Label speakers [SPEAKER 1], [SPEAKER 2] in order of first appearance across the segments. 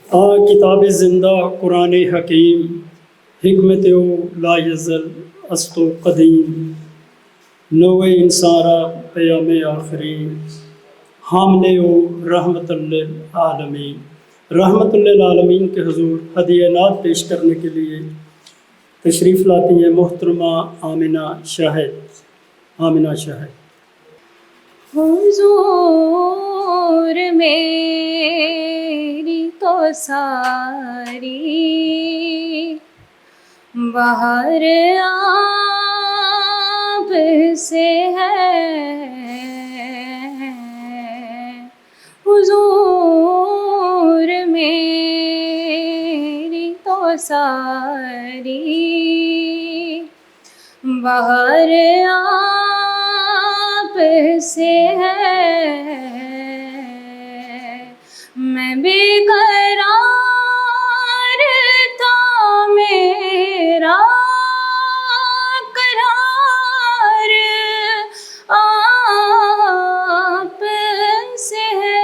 [SPEAKER 1] کتاب زندہ قرآن حکیم، حکمت و لا یزل است و قدیم، نو انسارا پیام آخری، حامل و رحمت للعالمین۔ رحمت للعالمین کے حضور ہدیہ نعت پیش کرنے کے لیے تشریف لاتی ہیں محترمہ آمنہ شاہد۔ آمنہ شاہد۔
[SPEAKER 2] حضور میری تو ساری بہار آپ سے ہے، حضور میری تو ساری بہار آپ سے ہے، میں بے قرار تھا میرا قرار آپ سے ہے،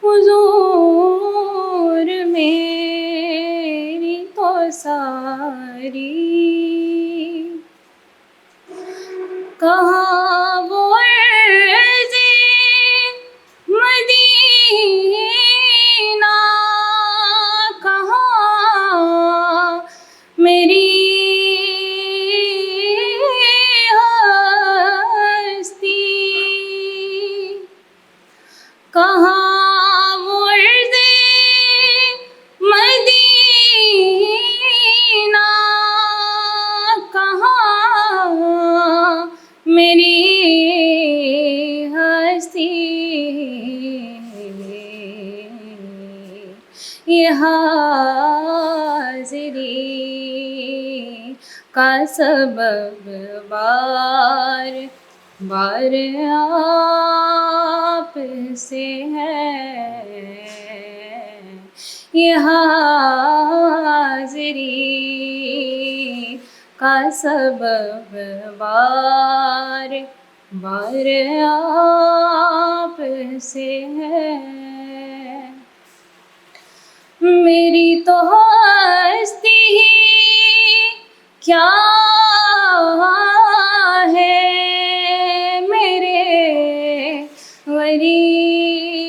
[SPEAKER 2] حضور میری تو ساری۔ کہاں وہ عرض مدینہ، کہاں میری ہستی، کہاں وہ عرض مدینہ، کہاں میری ہستی، یہ حاضری کا سبب بار بار آپ سے ہے، یہ حاضری کا سبب بار بار آپ سے ہے، میری تو ہستی ہی کیا ہے، میرے غریب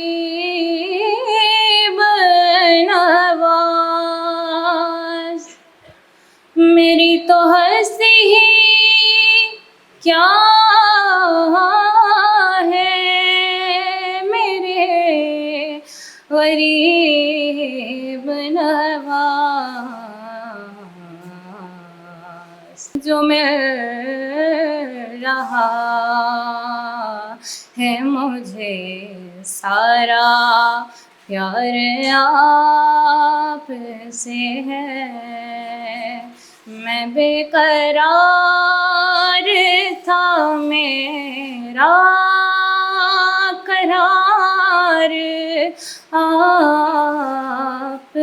[SPEAKER 2] نواز، میری تو ہستی ہی کیا ہے، میرے غریب نواز، جو مل رہا ہے مجھے سارا پیار آپ سے ہے، میں بے قرار تھا میرا قرار آپ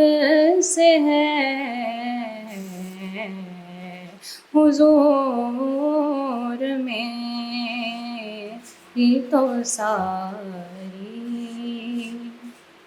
[SPEAKER 2] سے ہے، حضور میری تو ساری۔